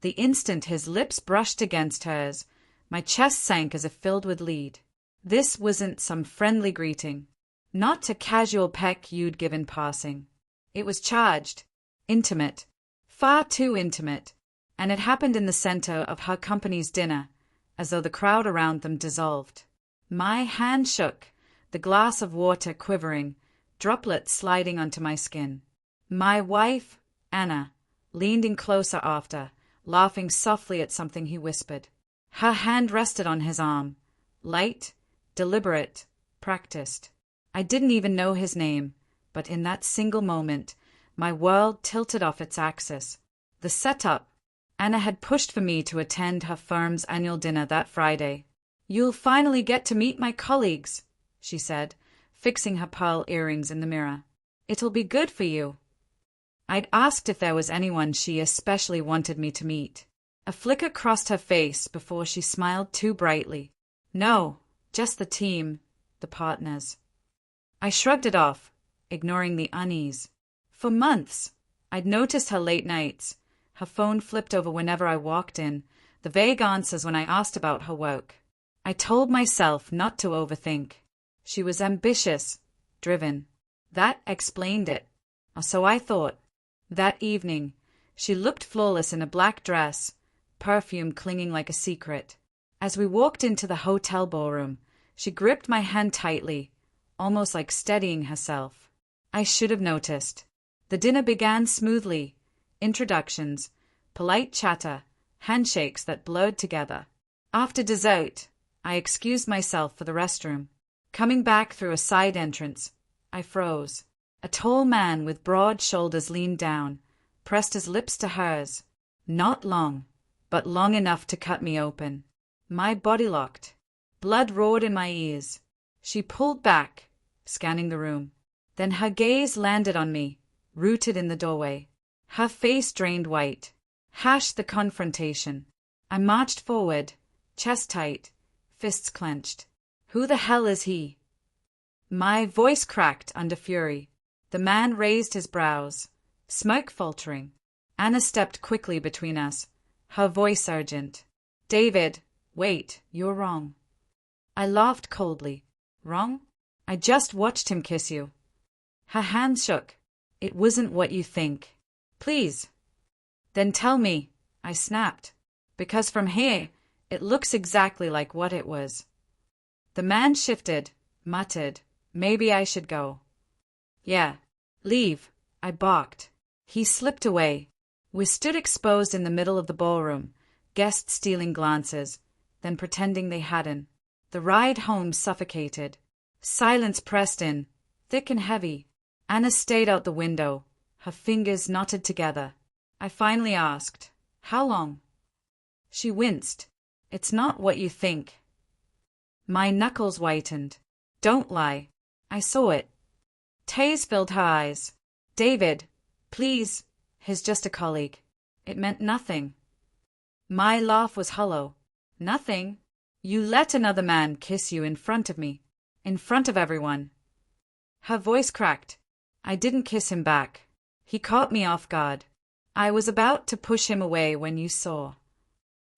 The instant his lips brushed against hers, my chest sank as if filled with lead. This wasn't some friendly greeting. Not a casual peck you'd give in passing. It was charged. Intimate. Far too intimate. And it happened in the center of her company's dinner, as though the crowd around them dissolved. My hand shook, the glass of water quivering, droplets sliding onto my skin. My wife, Anna, leaned in closer after, laughing softly at something he whispered. Her hand rested on his arm. Light, deliberate, practiced. I didn't even know his name, but in that single moment, my world tilted off its axis. The setup. Anna had pushed for me to attend her firm's annual dinner that Friday. You'll finally get to meet my colleagues, she said, fixing her pearl earrings in the mirror. It'll be good for you. I'd asked if there was anyone she especially wanted me to meet. A flicker crossed her face before she smiled too brightly. No, just the team, the partners. I shrugged it off, ignoring the unease. For months, I'd noticed her late nights, her phone flipped over whenever I walked in, the vague answers when I asked about her work. I told myself not to overthink. She was ambitious, driven. That explained it. Or so I thought. That evening, she looked flawless in a black dress, perfume clinging like a secret. As we walked into the hotel ballroom, she gripped my hand tightly, almost like steadying herself. I should have noticed. The dinner began smoothly. Introductions, polite chatter, handshakes that blurred together. After dessert, I excused myself for the restroom. Coming back through a side entrance, I froze. A tall man with broad shoulders leaned down, pressed his lips to hers. Not long, but long enough to cut me open. My body locked. Blood roared in my ears. She pulled back, scanning the room. Then her gaze landed on me, rooted in the doorway. Her face drained white. The confrontation. I marched forward, chest tight, fists clenched. Who the hell is he? My voice cracked under fury. The man raised his brows, smoke faltering. Anna stepped quickly between us, her voice urgent. David, wait, you're wrong. I laughed coldly. Wrong? I just watched him kiss you. Her hand shook. It wasn't what you think. Please. Then tell me, I snapped. Because from here, it looks exactly like what it was. The man shifted, muttered, maybe I should go. Yeah, leave, I barked. He slipped away. We stood exposed in the middle of the ballroom, guests stealing glances, then pretending they hadn't. The ride home suffocated. Silence pressed in, thick and heavy. Anna stayed out the window, her fingers knotted together. I finally asked, how long? She winced. It's not what you think. My knuckles whitened. Don't lie. I saw it. Tears filled her eyes. David, please, he's just a colleague. It meant nothing. My laugh was hollow. Nothing? You let another man kiss you in front of me. In front of everyone. Her voice cracked. I didn't kiss him back. He caught me off guard. I was about to push him away when you saw.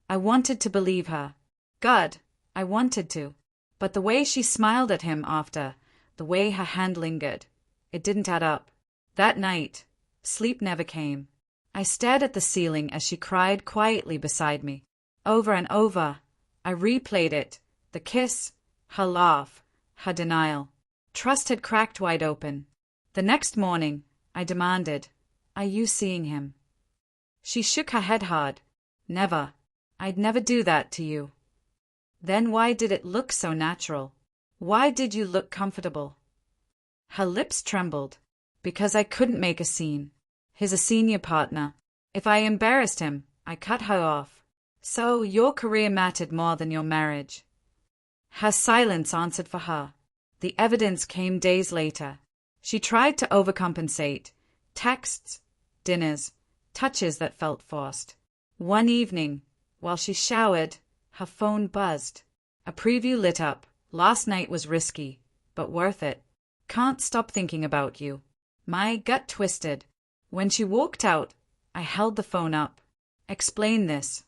I wanted to believe her. God, I wanted to. But the way she smiled at him after, the way her hand lingered, it didn't add up. That night, sleep never came. I stared at the ceiling as she cried quietly beside me. Over and over, I replayed it. The kiss, her laugh, her denial. Trust had cracked wide open. The next morning, I demanded, are you seeing him? She shook her head hard. Never. I'd never do that to you. Then why did it look so natural? Why did you look comfortable? Her lips trembled. Because I couldn't make a scene. He's a senior partner. If I embarrassed him, I cut her off. So your career mattered more than your marriage. Her silence answered for her. The evidence came days later. She tried to overcompensate. Texts, dinners, touches that felt forced. One evening, while she showered, her phone buzzed. A preview lit up. Last night was risky, but worth it. Can't stop thinking about you. My gut twisted. When she walked out, I held the phone up. Explain this.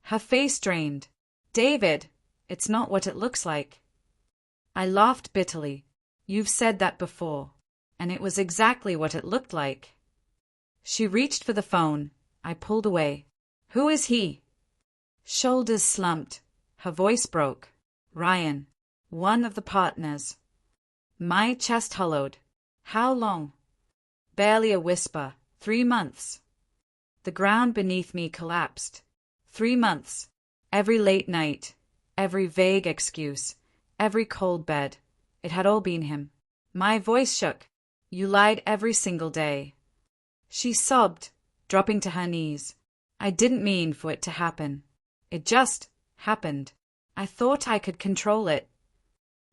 Her face drained. David, it's not what it looks like. I laughed bitterly. You've said that before. And it was exactly what it looked like. She reached for the phone. I pulled away. Who is he? Shoulders slumped. Her voice broke. Ryan. One of the partners. My chest hollowed. How long? Barely a whisper. 3 months. The ground beneath me collapsed. 3 months. Every late night. Every vague excuse. Every cold bed. It had all been him. My voice shook. You lied every single day. She sobbed, dropping to her knees. I didn't mean for it to happen. It just happened. I thought I could control it.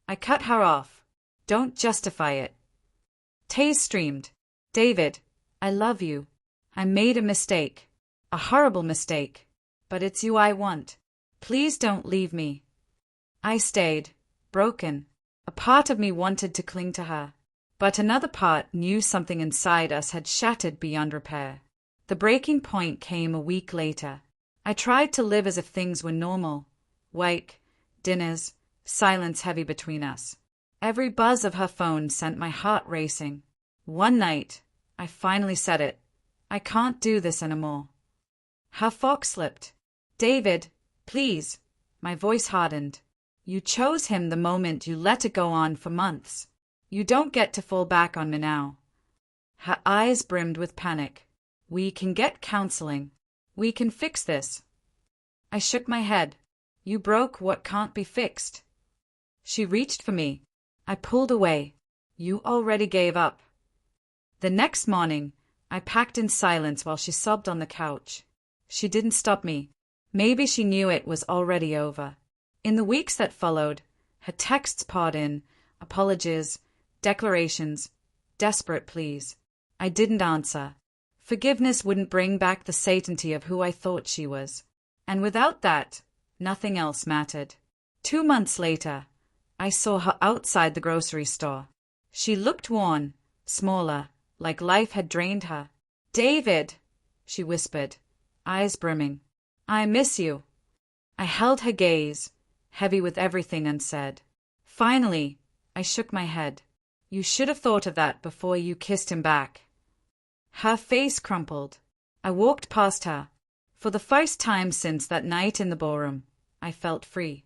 I cut her off. Don't justify it. Taze streamed. David, I love you. I made a mistake. A horrible mistake. But it's you I want. Please don't leave me. I stayed, broken. A part of me wanted to cling to her. But another part knew something inside us had shattered beyond repair. The breaking point came a week later. I tried to live as if things were normal. Wake, dinners, silence heavy between us. Every buzz of her phone sent my heart racing. One night, I finally said it. I can't do this anymore. Her fork slipped. David, please. My voice hardened. You chose him the moment you let it go on for months. You don't get to fall back on me now. Her eyes brimmed with panic. We can get counseling. We can fix this. I shook my head. You broke what can't be fixed. She reached for me. I pulled away. You already gave up. The next morning, I packed in silence while she sobbed on the couch. She didn't stop me. Maybe she knew it was already over. In the weeks that followed, her texts poured in, apologies, declarations, desperate pleas. I didn't answer. Forgiveness wouldn't bring back the certainty of who I thought she was. And without that, nothing else mattered. 2 months later, I saw her outside the grocery store. She looked worn, smaller, like life had drained her. David, she whispered, eyes brimming. I miss you. I held her gaze, heavy with everything unsaid. Finally, I shook my head. You should have thought of that before you kissed him back. Her face crumpled. I walked past her. For the first time since that night in the ballroom, I felt free.